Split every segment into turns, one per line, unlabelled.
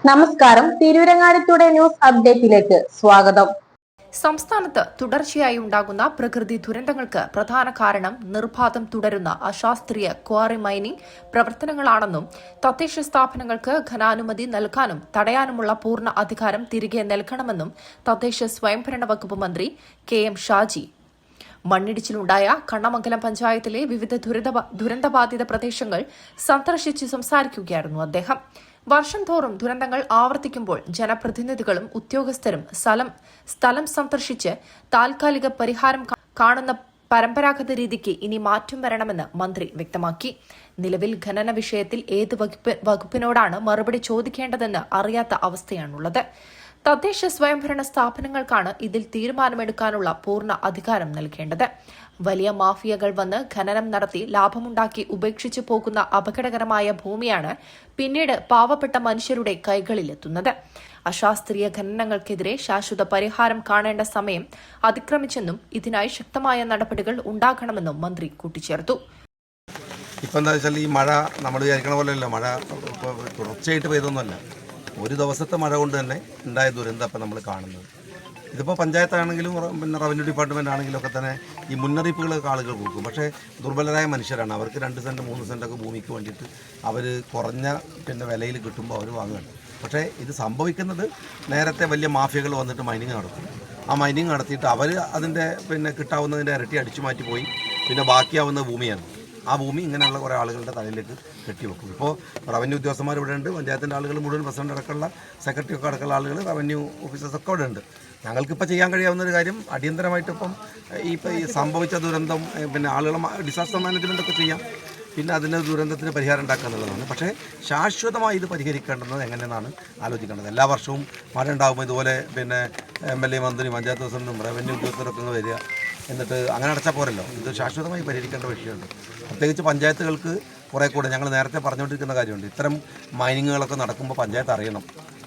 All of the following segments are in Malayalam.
നമസ്കാരം. തിരൂരങ്ങാടി ടുഡേ ന്യൂസ് അപ്ഡേറ്റിലേക്ക് സ്വാഗതം.
സംസ്ഥാനത്ത് തുടർച്ചയായി ഉണ്ടാകുന്ന പ്രകൃതി ദുരന്തങ്ങൾക്ക് പ്രധാന കാരണം നിർബാധം തുടരുന്ന അശാസ്ത്രീയ ക്വാറി മൈനിംഗ് പ്രവർത്തനങ്ങളാണെന്നും തദ്ദേശ സ്ഥാപനങ്ങൾക്ക് ഖനാനുമതി നൽകാനും തടയാനുമുള്ള പൂർണ്ണ അധികാരം തിരികെ നൽകണമെന്നും തദ്ദേശ സ്വയംഭരണ വകുപ്പ് മന്ത്രി കെ.എം. ഷാജി മണ്ണിടിച്ചിലുണ്ടായ കണ്ണമംഗലം പഞ്ചായത്തിലെ വിവിധ ദുരന്തബാധിത പ്രദേശങ്ങൾ സന്ദർശിച്ച് സംസാരിക്കുകയായിരുന്നു അദ്ദേഹം. വർഷം തോറും ദുരന്തങ്ങൾ ആവർത്തിക്കുമ്പോൾ ജനപ്രതിനിധികളും ഉദ്യോഗസ്ഥരും സ്ഥലം സന്ദർശിച്ച് താൽക്കാലിക പരിഹാരം കാണുന്ന പരമ്പരാഗത രീതിക്ക് ഇനി മാറ്റം വരണമെന്ന് മന്ത്രി വ്യക്തമാക്കി. നിലവിൽ ഖനന വിഷയത്തിൽ ഏത് വകുപ്പിനോടാണ് മറുപടി ചോദിക്കേണ്ടതെന്ന് അറിയാത്ത അവസ്ഥയാണുള്ളത്. തദ്ദേശ സ്വയംഭരണ സ്ഥാപനങ്ങൾക്കാണ് ഇതിൽ തീരുമാനമെടുക്കാനുള്ള പൂർണ്ണ അധികാരം നൽകേണ്ടത്. വലിയ മാഫിയകൾ വന്ന് ഖനനം നടത്തി ലാഭമുണ്ടാക്കി ഉപേക്ഷിച്ചു പോകുന്ന അപകടകരമായ ഭൂമിയാണ് പിന്നീട് പാവപ്പെട്ട മനുഷ്യരുടെ കൈകളിലെത്തുന്നത്. അശാസ്ത്രീയ ഖനനങ്ങൾക്കെതിരെ ശാശ്വത പരിഹാരം കാണേണ്ട സമയം അതിക്രമിച്ചെന്നും ഇതിനായി ശക്തമായ നടപടികൾ ഉണ്ടാകണമെന്നും മന്ത്രി കൂട്ടിച്ചേർത്തു.
ഇപ്പം എന്താ വെച്ചാൽ ഈ മഴ നമ്മൾ വിചാരിക്കണ പോലെയല്ല, മഴ തുടർച്ചയായിട്ട് പെയ്തൊന്നുമല്ല. ഒരു ദിവസത്തെ മഴ കൊണ്ട് തന്നെ ഉണ്ടായ ദുരന്തം ഇപ്പം നമ്മൾ കാണുന്നത്. ഇതിപ്പോൾ പഞ്ചായത്താണെങ്കിലും പിന്നെ റവന്യൂ ഡിപ്പാർട്ട്മെൻ്റ് ആണെങ്കിലും ഒക്കെ തന്നെ ഈ മുന്നറിയിപ്പുകളൊക്കെ ആളുകൾ കൊടുക്കും. പക്ഷേ ദുർബലരായ മനുഷ്യരാണ്. അവർക്ക് 2 സെൻറ്റ് 3 സെൻറ്റൊക്കെ ഭൂമിക്ക് വേണ്ടിയിട്ട് അവർ കുറഞ്ഞ വിലയിൽ കിട്ടുമ്പോൾ അവർ വാങ്ങുകയാണ്. പക്ഷേ ഇത് സംഭവിക്കുന്നത് നേരത്തെ വലിയ മാഫിയകൾ വന്നിട്ട് മൈനിങ് നടത്തും. ആ മൈനിങ് നടത്തിയിട്ട് അവർ അതിൻ്റെ കിട്ടാവുന്നതിൻ്റെ ഇരട്ടി അടിച്ചു മാറ്റി പോയി പിന്നെ ബാക്കിയാവുന്ന ഭൂമിയാണ്. ആ ഭൂമി ഇങ്ങനെയുള്ള കുറേ ആളുകളുടെ തലയിലേക്ക് കെട്ടിവെക്കും. ഇപ്പോൾ റവന്യൂ ഉദ്യോഗസ്ഥന്മാർ ഇവിടെ ഉണ്ട്, പഞ്ചായത്തിൻ്റെ ആളുകൾ മുഴുവൻ, പ്രസിഡന്റ് അടക്കമുള്ള സെക്രട്ടറി ഒക്കെ അടക്കമുള്ള ആളുകൾ, റവന്യൂ ഓഫീസേഴ്സൊക്കെ ഇവിടെ ഉണ്ട്. ഞങ്ങൾക്കിപ്പോൾ ചെയ്യാൻ കഴിയാവുന്നൊരു കാര്യം അടിയന്തരമായിട്ടിപ്പം ഈ സംഭവിച്ച ദുരന്തം ആളുകളെ ഡിസാസ്റ്റർ മാനേജ്മെൻറ്റൊക്കെ ചെയ്യാം. പിന്നെ അതിന് ദുരന്തത്തിന് പരിഹാരം ഉണ്ടാക്കുക എന്നുള്ളതാണ്. പക്ഷേ ശാശ്വതമായി ഇത് പരിഹരിക്കേണ്ടത് എങ്ങനെയെന്നാണ് ആലോചിക്കേണ്ടത്. എല്ലാ വർഷവും മഴ ഉണ്ടാകുമ്പോൾ ഇതുപോലെ MLA, മന്ത്രി, പഞ്ചായത്ത് പ്രസിഡന്റും റവന്യൂ ഉദ്യോഗസ്ഥരൊക്കെ വരിക, എന്നിട്ട് അങ്ങനെ അടച്ചാൽ പോരല്ലോ. ഇത് ശാശ്വതമായി പരിഹരിക്കേണ്ട വിഷയമുണ്ട്. പ്രത്യേകിച്ച് പഞ്ചായത്തുകൾക്ക് കുറേ കൂടെ ഞങ്ങൾ നേരത്തെ പറഞ്ഞുകൊണ്ടിരിക്കുന്ന കാര്യമുണ്ട്. ഇത്തരം മൈനിങ്ങുകളൊക്കെ നടക്കുമ്പോൾ പഞ്ചായത്ത് അറിയണം,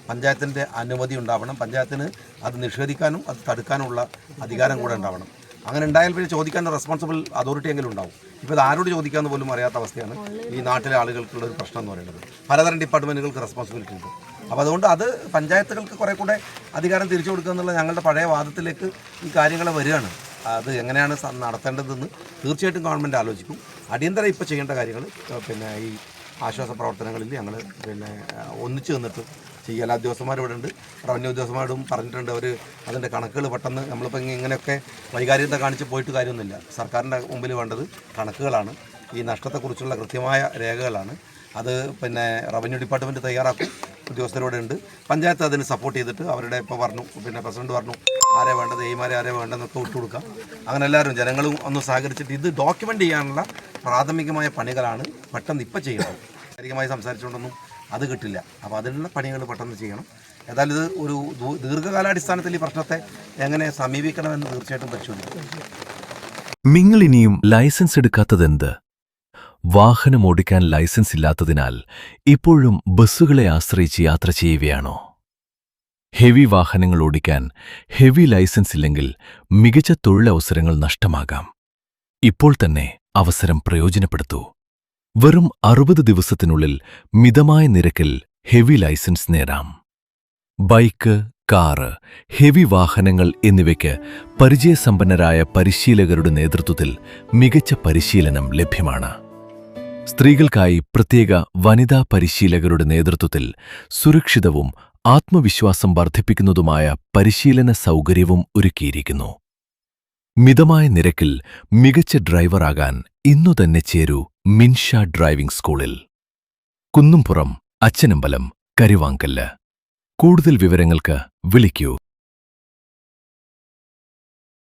പഞ്ചായത്തിൻ്റെ അനുമതി ഉണ്ടാവണം, പഞ്ചായത്തിന് അത് നിഷേധിക്കാനും അത് തടുക്കാനുമുള്ള അധികാരം കൂടെ ഉണ്ടാവണം. അങ്ങനെ ഉണ്ടായാൽ പിന്നെ ചോദിക്കാൻ റെസ്പോൺസിബിൾ അതോറിറ്റി എങ്കിലും ഉണ്ടാവും. ഇപ്പോൾ ഇത് ആരോട് ചോദിക്കാമെന്ന് പോലും അറിയാത്ത അവസ്ഥയാണ് ഈ നാട്ടിലെ ആളുകൾക്കുള്ള ഒരു പ്രശ്നം എന്ന് പറയുന്നത്. പലതരം ഡിപ്പാർട്ട്മെൻറ്റുകൾക്ക് റെസ്പോൺസിബിലിറ്റി ഉണ്ട്. അപ്പോൾ അതുകൊണ്ട് അത് പഞ്ചായത്തുകൾക്ക് കുറേ കൂടെ അധികാരം തിരിച്ചു കൊടുക്കുക എന്നുള്ള ഞങ്ങളുടെ പഴയ വാദത്തിലേക്ക് ഈ കാര്യങ്ങൾ വരികയാണ്. അത് എങ്ങനെയാണ് നടത്തേണ്ടതെന്ന് തീർച്ചയായിട്ടും ഗവൺമെൻറ് ആലോചിക്കും. അടിയന്തരം ഇപ്പോൾ ചെയ്യേണ്ട കാര്യങ്ങൾ ഈ ആശ്വാസ പ്രവർത്തനങ്ങളിൽ ഞങ്ങൾ ഒന്നിച്ച് നിന്നിട്ട് ചെയ്യുക. എല്ലാ ഉദ്യോഗസ്ഥന്മാരും ഇവിടെ ഉണ്ട്, റവന്യൂ ഉദ്യോഗസ്ഥന്മാരോടും പറഞ്ഞിട്ടുണ്ട്. അവർ അതിൻ്റെ കണക്കുകൾ പെട്ടെന്ന് നമ്മളിപ്പോൾ ഇങ്ങനെയൊക്കെ വൈകാര്യത കാണിച്ച് പോയിട്ട് കാര്യമൊന്നുമില്ല. സർക്കാരിൻ്റെ മുമ്പിൽ വേണ്ടത് കണക്കുകളാണ്, ഈ നഷ്ടത്തെക്കുറിച്ചുള്ള കൃത്യമായ രേഖകളാണ്. അത് റവന്യൂ ഡിപ്പാർട്ട്മെൻറ്റ് തയ്യാറാക്കും, ഉദ്യോഗസ്ഥരോടെ ഉണ്ട്. പഞ്ചായത്ത് അതിന് സപ്പോർട്ട് ചെയ്തിട്ട് അവരുടെ ഇപ്പോൾ പറഞ്ഞു, പ്രസിഡന്റ് പറഞ്ഞു ആരെ വേണ്ടത്, എയ്മാരെ ആരെ വേണ്ടതെന്നൊക്കെ വിട്ടുകൊടുക്കാം. അങ്ങനെ എല്ലാവരും ജനങ്ങളും ഒന്ന് സഹകരിച്ചിട്ട് ഇത് ഡോക്യുമെൻ്റ് ചെയ്യാനുള്ള പ്രാഥമികമായ പണികളാണ് പെട്ടെന്ന് ഇപ്പോൾ ചെയ്യുന്നത്. ശാരീരികമായി സംസാരിച്ചുകൊണ്ടൊന്നും അത് കിട്ടില്ല. അപ്പോൾ അതിനുള്ള പണികൾ പെട്ടെന്ന് ചെയ്യണം. ഏതായാലും ഇത് ഒരു ദീർഘകാലാടിസ്ഥാനത്തിൽ ഈ പ്രശ്നത്തെ എങ്ങനെ സമീപിക്കണമെന്ന് തീർച്ചയായിട്ടും പരിശോധിക്കും.
നിങ്ങൾ ഇനിയും ലൈസൻസ് എടുക്കാത്തതെന്ത്? വാഹനം ഓടിക്കാൻ ലൈസൻസ് ഇല്ലാത്തതിനാൽ ഇപ്പോഴും ബസ്സുകളെ ആശ്രയിച്ച് യാത്ര ചെയ്യുകയാണോ? ഹെവി വാഹനങ്ങൾ ഓടിക്കാൻ ഹെവി ലൈസൻസ് ഇല്ലെങ്കിൽ മികച്ച തൊഴിലവസരങ്ങൾ നഷ്ടമാകാം. ഇപ്പോൾ തന്നെ അവസരം പ്രയോജനപ്പെടുത്തൂ. വെറും 60 ദിവസത്തിനുള്ളിൽ മിതമായ നിരക്കിൽ ഹെവി ലൈസൻസ് നേടാം. ബൈക്ക്, കാറ്, ഹെവി വാഹനങ്ങൾ എന്നിവയ്ക്ക് പരിചയസമ്പന്നരായ പരിശീലകരുടെ നേതൃത്വത്തിൽ മികച്ച പരിശീലനം ലഭ്യമാണ്. സ്ത്രീകൾക്കായി പ്രത്യേക വനിതാ പരിശീലകരുടെ നേതൃത്വത്തിൽ സുരക്ഷിതവും ആത്മവിശ്വാസം വർദ്ധിപ്പിക്കുന്നതുമായ പരിശീലന സൗകര്യവും ഒരുക്കിയിരിക്കുന്നു. മിതമായ നിരക്കിൽ മികച്ച ഡ്രൈവറാകാൻ ഇന്നുതന്നെ ചേരൂ മിൻഷ ഡ്രൈവിംഗ് സ്കൂളിൽ. കുന്നുംപുറം, അച്ചനമ്പലം, കരുവാങ്കല്ല്. കൂടുതൽ വിവരങ്ങൾക്ക് വിളിക്കൂ